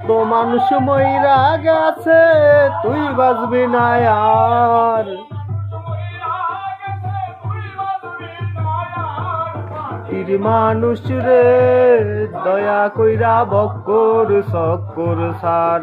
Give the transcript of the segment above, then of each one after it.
তো মানুষ মইরা গেছে, তুই বাঁচবি না আর। তীর মানুষ রে দয়া কইরা বক্কর চক্কর সার।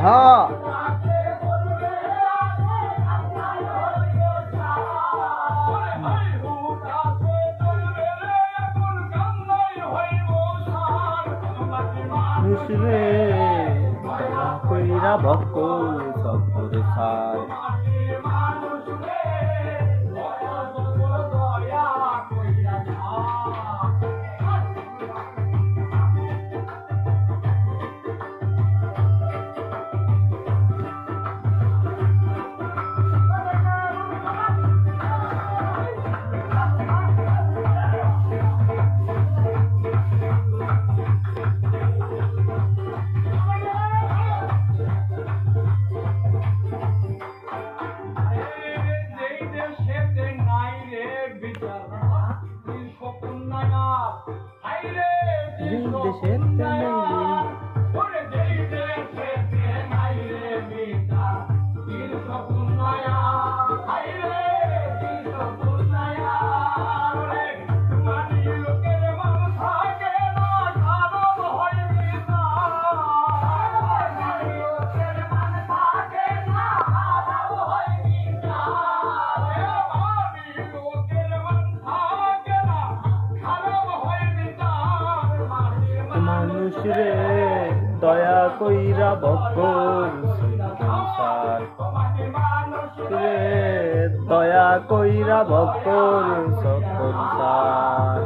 হ্যাঁ মুসলে কইরা বক্কর চক্কর সার। মানুষ রে দয়া কইরা বক্কর সংসার রে দয়া কইরা বক্কর সংসার।